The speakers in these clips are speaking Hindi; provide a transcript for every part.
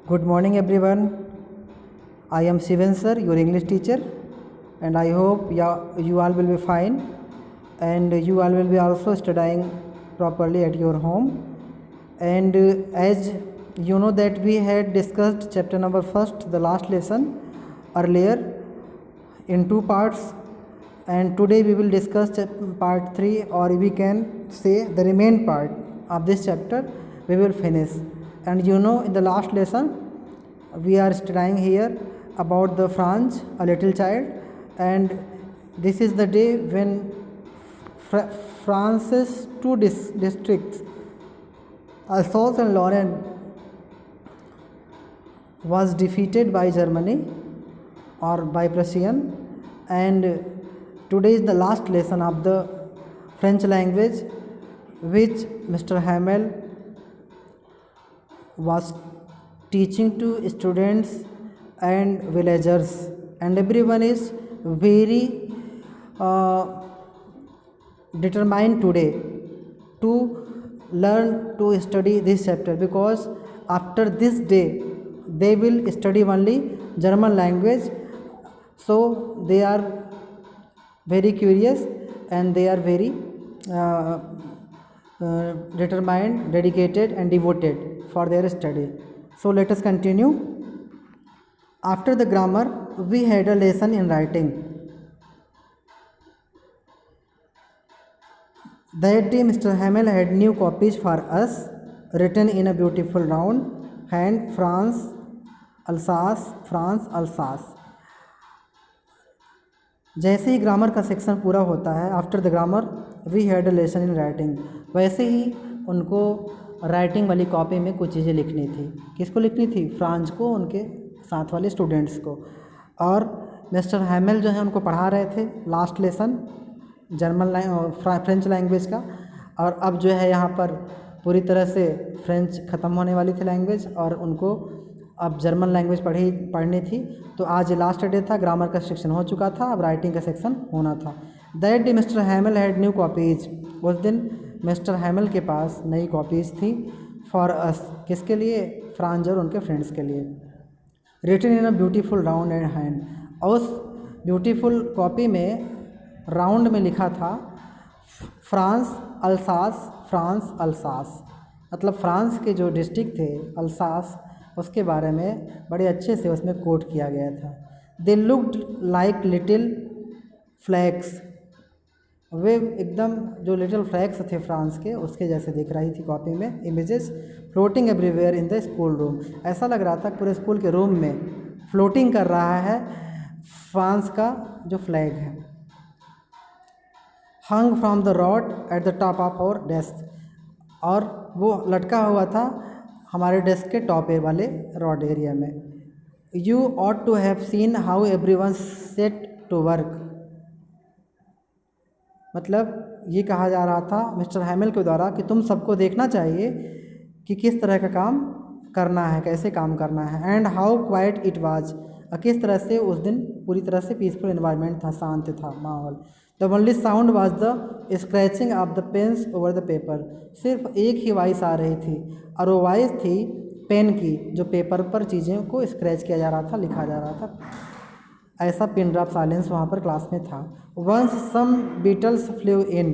Good morning, everyone. I am Shivan sir, your English teacher, and I hope you all will be fine, and you all will be also studying properly at your home. And as you know that we had discussed chapter number first, the last lesson earlier, in two parts, and today we will discuss part 3, or we can say the remaining part of this chapter we will finish. And you know, in the last lesson we are studying here about the Franz, a little child, and this is the day when France's two districts, Alsace and Lorraine, was defeated by Germany or by Prussian. And today is the last lesson of the French language, which Mr. Hamel was teaching to students and villagers, and everyone is very determined today to learn to study this chapter, because after this day they will study only German language. So they are very curious and they are very determined, dedicated and devoted for their study. So let us continue. After the grammar, we had a lesson in writing. That day Mr. Hamel had new copies for us, written in a beautiful round hand, France, Alsace, France, Alsace. जैसे ही ग्रामर का सेक्शन पूरा होता है, after the grammar we had a lesson in writing, वैसे ही उनको राइटिंग वाली कॉपी में कुछ चीज़ें लिखनी थी. किसको लिखनी थी? फ्रांस को, उनके साथ वाले स्टूडेंट्स को. और मिस्टर हैमेल जो है उनको पढ़ा रहे थे लास्ट लेसन फ्रेंच लैंग्वेज का. और अब जो है यहाँ पर पूरी तरह से फ्रेंच ख़त्म होने वाली थी लैंग्वेज, और उनको अब जर्मन लैंग्वेज पढ़नी थी. तो आज लास्ट डे था, ग्रामर का सेक्शन हो चुका था, अब राइटिंग का सेक्शन होना था. That day mister Hamel had new copies. उस दिन मिस्टर हैमेल के पास नई कॉपीज़ थी. फॉर अस, किसके लिए? फ्रांस और उनके फ्रेंड्स के लिए. Written in a beautiful round and hand. और उस ब्यूटीफुल कॉपी में राउंड में लिखा था फ्रांस अल्सास, फ्रांस अल्सास. मतलब फ्रांस के जो डिस्ट्रिक्ट थे अल्सास, उसके बारे में बड़े अच्छे से उसमें कोट किया गया था. They looked like little flags. वे एकदम जो लिटिल फ्लैग्स थे फ्रांस के, उसके जैसे दिख रही थी कॉपी में images. Floating everywhere in the school room. ऐसा लग रहा था पूरे स्कूल के रूम में फ्लोटिंग कर रहा है फ्रांस का जो फ्लैग है. Hung from the rod at the top of our desk. और वो लटका हुआ था हमारे डेस्क के टॉप वाले रॉड एरिया में. You ought to have seen how everyone set to work. मतलब ये कहा जा रहा था मिस्टर हैमेल के द्वारा कि तुम सबको देखना चाहिए कि किस तरह का काम करना है, कैसे काम करना है. And how quite it was. किस तरह से उस दिन पूरी तरह से पीसफुल एनवायरनमेंट था, शांत था माहौल. The only sound was the scratching of the pens over the paper. सिर्फ एक ही वॉइस आ रही थी, और वो वॉइस थी पेन की, जो पेपर पर चीज़ें को स्क्रैच किया जा रहा था, लिखा जा रहा था. ऐसा पिन ड्रॉप साइलेंस वहाँ पर क्लास में था. वंस सम बीटल्स फ्लेव इन.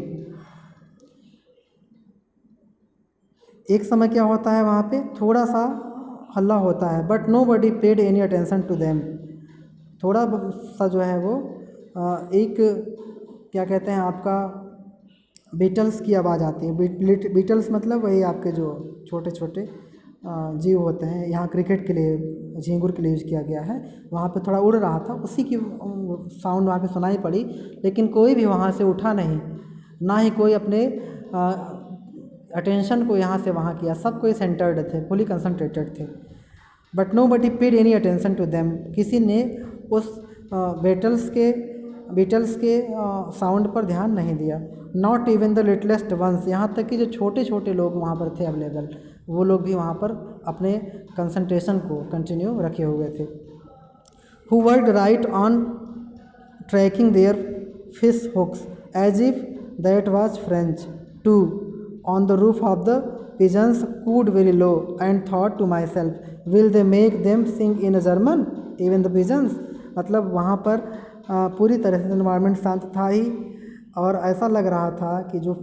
एक समय क्या होता है वहाँ पे, थोड़ा सा हल्ला होता है, but nobody paid any attention to them. थोड़ा सा जो है वो एक क्या कहते हैं आपका, बीटल्स की आवाज़ आती है. बीटल्स मतलब वही आपके जो छोटे छोटे जीव होते हैं, यहाँ क्रिकेट के लिए, झींगुर के लिए यूज़ किया गया है. वहाँ पे थोड़ा उड़ रहा था, उसी की साउंड वहाँ पे सुनाई पड़ी, लेकिन कोई भी वहाँ से उठा नहीं, ना ही कोई अपने अटेंशन को यहाँ से वहाँ किया. सब कोई सेंटर्ड थे, फुली कंसंट्रेटेड थे. But nobody paid any attention to them. किसी ने उस बीटल्स के साउंड पर ध्यान नहीं दिया. Not even the littlest ones. यहाँ तक कि जो छोटे छोटे लोग वहाँ पर थे अवेलेबल, वो लोग भी वहाँ पर अपने कंसंट्रेशन को कंटिन्यू रखे हुए थे. Who worked right on tracking their fish hooks as if that was French. To on the roof of the pigeons cooed very low and thought to myself, will they make them sing in German even the pigeons. मतलब वहाँ पर पूरी तरह से एनवायरनमेंट शांत था ही, और ऐसा लग रहा था कि जो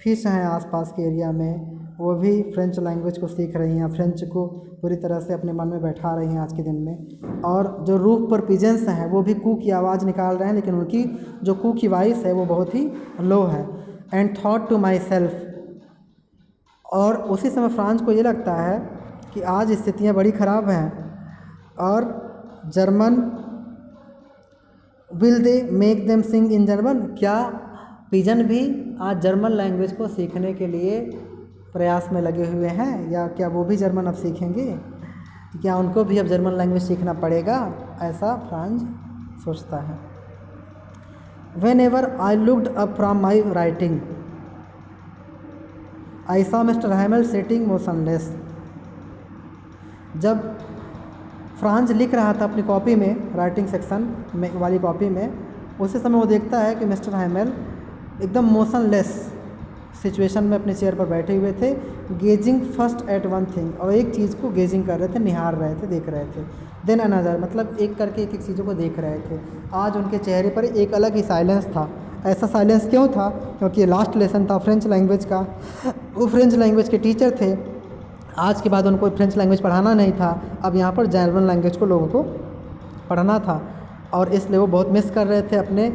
फिश हैं आसपास के एरिया में वो भी फ्रेंच लैंग्वेज को सीख रही हैं, फ्रेंच को पूरी तरह से अपने मन में बैठा रही हैं आज के दिन में। और जो रूफ पर पिजन्स हैं वो भी कू की आवाज़ निकाल रहे हैं, लेकिन उनकी जो कू की वॉइस है वो बहुत ही लो है। And thought to myself, और उसी समय फ्रांस को ये लगता है कि आज स्थितियाँ बड़ी ख़राब हैं और German will they make them sing in German, क्या पिजन भी आज जर्मन लैंग्वेज को सीखने के लिए प्रयास में लगे हुए हैं, या क्या वो भी जर्मन अब सीखेंगे, क्या उनको भी अब जर्मन लैंग्वेज सीखना पड़ेगा, ऐसा फ्रांस सोचता है। When ever I looked up from my writing I saw mister Hamel sitting motionless. जब फ्रांस लिख रहा था अपनी कॉपी में, राइटिंग सेक्शन में वाली कॉपी में, उसी समय वो देखता है कि मिस्टर हैमेल एकदम मोशनलेस सिचुएशन में अपने चेयर पर बैठे हुए थे, gazing first at one thing, और एक चीज़ को गेजिंग कर रहे थे, निहार रहे थे, देख रहे थे। देन अनदर, मतलब एक करके एक एक चीज़ों को देख रहे थे। आज उनके चेहरे पर एक अलग ही साइलेंस था। ऐसा साइलेंस क्यों था? क्योंकि लास्ट लेसन था फ्रेंच लैंग्वेज का, वो फ्रेंच लैंग्वेज के टीचर थे। आज के बाद उनको फ्रेंच लैंग्वेज पढ़ाना नहीं था, अब यहाँ पर जर्मन लैंग्वेज को लोगों को पढ़ना था, और इसलिए वो बहुत मिस कर रहे थे अपने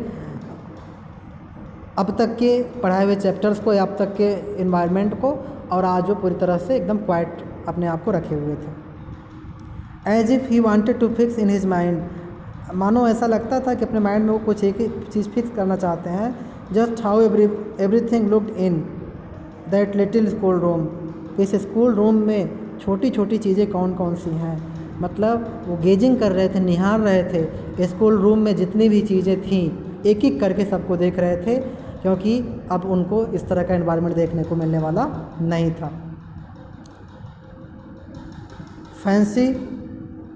अब तक के पढ़ाए हुए चैप्टर्स को या अब तक के इन्वायरमेंट को, और आज वो पूरी तरह से एकदम क्वाइट अपने आप को रखे हुए थे। As if he wanted to fix in his mind, मानो ऐसा लगता था कि अपने माइंड में वो कुछ एक ही चीज़ फिक्स करना चाहते हैं। Just how everything looked in that little school room, इस स्कूल रूम में छोटी छोटी चीज़ें कौन कौन सी हैं, मतलब वो गेजिंग कर रहे थे, निहार रहे थे स्कूल रूम में जितनी भी चीज़ें थीं, एक एक करके सबको देख रहे थे, क्योंकि अब उनको इस तरह का एनवायरनमेंट देखने को मिलने वाला नहीं था। Fancy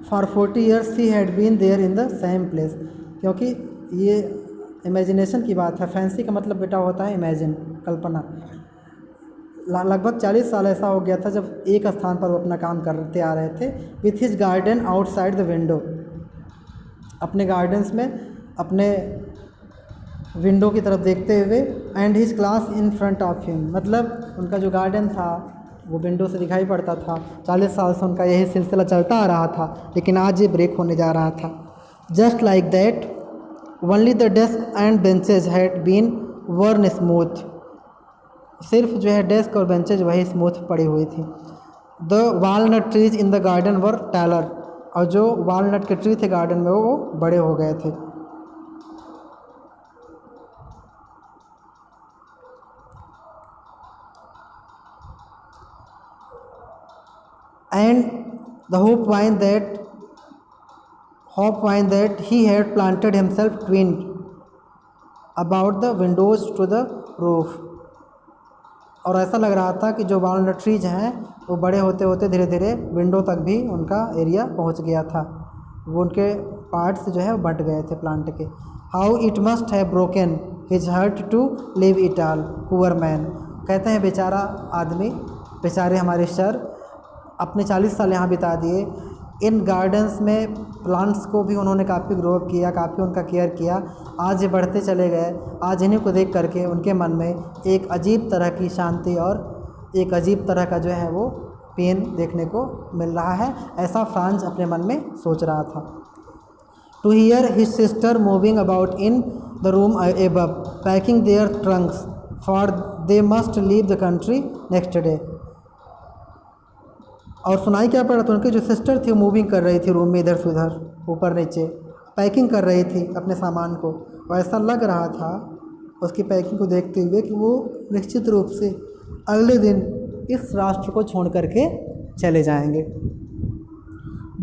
for 40 years he had been there in the same place, क्योंकि ये इमेजिनेशन की बात है। फैंसी का मतलब बेटा होता है इमेजिन, कल्पना। लगभग 40 साल ऐसा हो गया था जब एक स्थान पर वो अपना काम करते आ रहे थे। With his garden outside the window, अपने गार्डन्स में अपने विंडो की तरफ देखते हुए, and his class in front of him, मतलब उनका जो गार्डन था वो विंडो से दिखाई पड़ता था। 40 साल से उनका यही सिलसिला चलता आ रहा था, लेकिन आज ये ब्रेक होने जा रहा था। Just like that only the desk and benches had been worn smooth, सिर्फ जो है डेस्क और बेंचेज वही स्मूथ पड़ी हुई थी। The walnut trees in the garden were taller, और जो वालनट के ट्री थे गार्डन में वो बड़े हो गए थे। And the hope vine that he had planted himself twined about the windows to the roof, और ऐसा लग रहा था कि जो वालनट ट्रीज हैं वो बड़े होते होते धीरे धीरे विंडो तक भी उनका एरिया पहुंच गया था, वो उनके पार्ट्स जो है बंट गए थे प्लांट के। How it must have broken his heart to live it all, poor man, कहते हैं बेचारा आदमी, बेचारे हमारे सर अपने 40 साल यहाँ बिता दिए। इन गार्डन्स में प्लांट्स को भी उन्होंने काफ़ी ग्रो अप किया, काफ़ी उनका केयर किया। आज ये बढ़ते चले गए। आज इन्हीं को देख करके उनके मन में एक अजीब तरह की शांति और एक अजीब तरह का जो है वो पेन देखने को मिल रहा है, ऐसा फ्रांस अपने मन में सोच रहा था। To hear his sister moving about in the room above packing their trunks for they must leave the country next day, और सुनाई क्या पड़ा था, उनकी जो सिस्टर थी वो मूविंग कर रही थी रूम में इधर से उधर, ऊपर नीचे, पैकिंग कर रही थी अपने सामान को, और ऐसा लग रहा था उसकी पैकिंग को देखते हुए कि वो निश्चित रूप से अगले दिन इस राष्ट्र को छोड़ करके चले जाएंगे।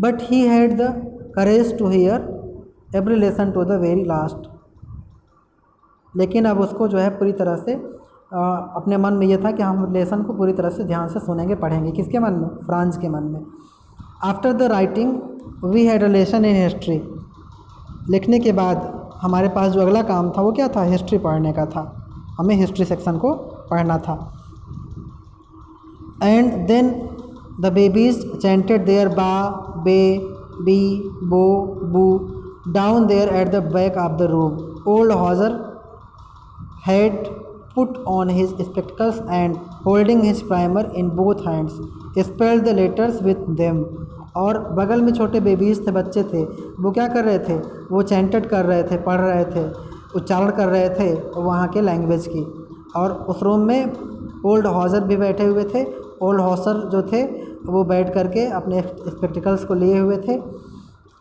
But he had the courage to hear every lesson to the very last, लेकिन अब उसको जो है पूरी तरह से अपने मन में ये था कि हम लेसन को पूरी तरह से ध्यान से सुनेंगे, पढ़ेंगे। किसके मन में? फ्रांस के मन में। After the writing we had a lesson in history, लिखने के बाद हमारे पास जो अगला काम था वो क्या था? हिस्ट्री पढ़ने का था, हमें हिस्ट्री सेक्शन को पढ़ना था। And then the babies chanted their ba be bi bo bu down there at the back of the room. Old Hauser had put on his spectacles and holding his primer in both hands spelled the letters with them। और बगल में छोटे बेबीज़ थे, बच्चे थे, वो क्या कर रहे थे, वो चैंटेड कर रहे थे, पढ़ रहे थे, उच्चारण कर रहे थे वहाँ के लैंग्वेज की। और उस रूम में ओल्ड हॉजर भी बैठे हुए थे। ओल्ड हॉजर जो थे वो बैठ करके अपने स्पेक्टिकल्स को लिए हुए थे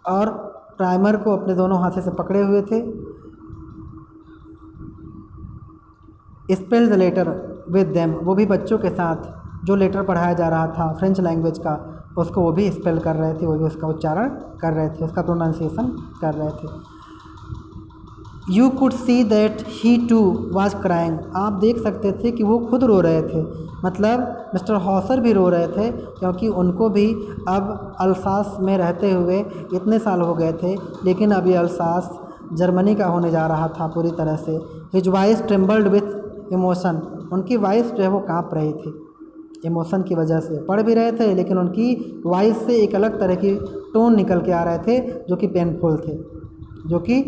और प्राइमर को अपने दोनों हाथों से पकड़े हुए थे। Spell the letter with them, वो भी बच्चों के साथ जो लेटर पढ़ाया जा रहा था फ्रेंच लैंग्वेज का, उसको वो भी स्पेल कर रहे थे, वो भी उसका उच्चारण कर रहे थे, उसका प्रोनाउंसिएशन कर रहे थे। You could see that he too was crying, आप देख सकते थे कि वो खुद रो रहे थे। मतलब मिस्टर हॉसर भी रो रहे थे क्योंकि उनको भी अब अल्सास में रहते हुए इतने साल हो गए थे, लेकिन अब ये अल्सास जर्मनी का होने जा रहा था पूरी तरह से। His voice trembled with emotion, उनकी वॉइस जो है वो काँप रही थी इमोशन की वजह से। पढ़ भी रहे थे लेकिन उनकी वॉइस से एक अलग तरह की टोन निकल के आ रहे थे जो कि पेनफुल थे, जो कि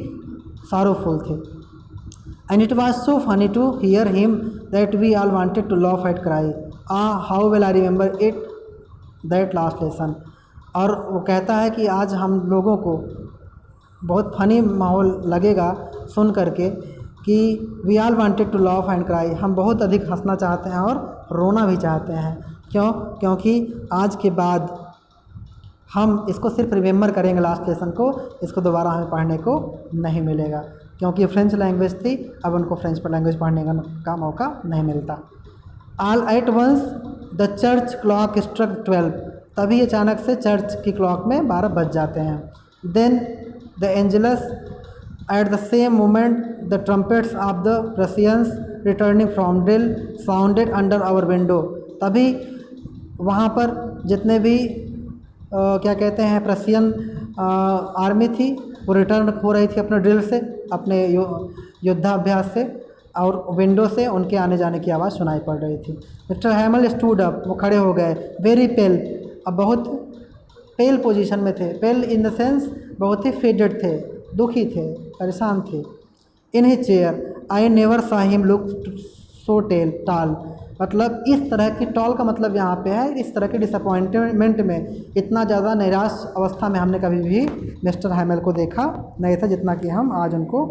sorrowful थे। And it was so funny to hear him that we all wanted to laugh at cry. How will I remember it that last lesson. और वो कहता है कि आज हम लोगों को बहुत फनी माहौल लगेगा सुन करके कि we all wanted to laugh and cry, हम बहुत अधिक हंसना चाहते हैं और रोना भी चाहते हैं। क्यों? क्योंकि आज के बाद हम इसको सिर्फ रिमेंबर करेंगे लास्ट लेसन को, इसको दोबारा हमें पढ़ने को नहीं मिलेगा क्योंकि फ्रेंच लैंग्वेज थी, अब उनको फ्रेंच पर लैंग्वेज पढ़ने का मौका नहीं मिलता। All at once the church clock struck 12, तभी अचानक से चर्च की क्लॉक में 12 बज जाते हैं। Then the angelus at the same moment the trumpets of the Prussians returning from drill sounded under our window, तभी वहाँ पर जितने भी क्या कहते हैं प्रसियन आर्मी थी वो रिटर्न हो रही थी अपने ड्रिल से, अपने युद्धाभ्यास से, और विंडो से उनके आने जाने की आवाज़ सुनाई पड़ रही थी। मिस्टर हैमल स्टूड अप, वो खड़े हो गए। वेरी पेल, अब बहुत पेल पोजीशन में थे। पेल इन द सेंस बहुत ही फेडेड थे, दुखी थे, परेशान थे। In his chair I never saw him look so tall, मतलब इस तरह की टॉल का मतलब यहाँ पे है इस तरह के डिसअपॉइंटमेंट में, इतना ज़्यादा निराश अवस्था में हमने कभी भी मिस्टर हैमल को देखा नहीं था जितना कि हम आज उनको